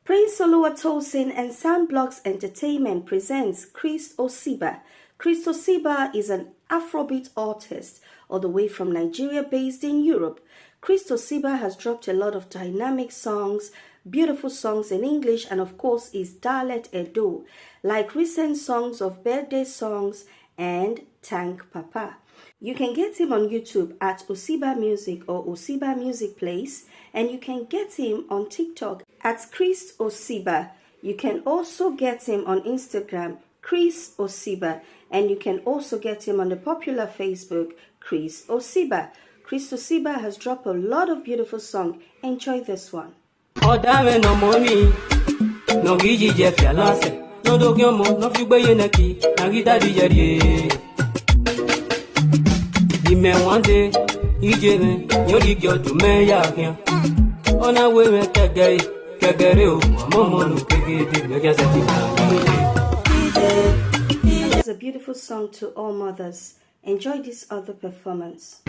Prince Oluwatosin and Soundblocks Entertainment presents Kris Osiba. Kris Osiba is an Afrobeat artist all the way from Nigeria based in Europe. Kris Osiba has dropped a lot of dynamic songs, beautiful songs in English, and of course his dialect Edo, like recent songs of birthday songs and Thank Papa. You can get him on YouTube at Osiba Music or Osiba Music Place, and you can get him on TikTok at Kris Osiba. You can also get him on Instagram, Kris Osiba, and you can also get him on the popular Facebook, Kris Osiba. Kris Osiba has dropped a lot of beautiful songs. Enjoy this one. One day, you give me, you get to me, yeah. On a way, It's a beautiful song to all mothers. Enjoy this other performance.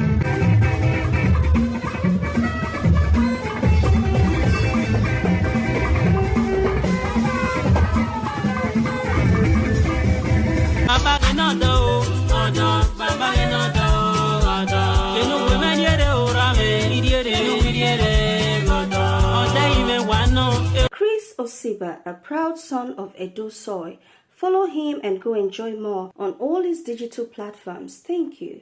Kris Osiba, a proud son of Edo soil. Follow him and go enjoy more on all his digital platforms. Thank you.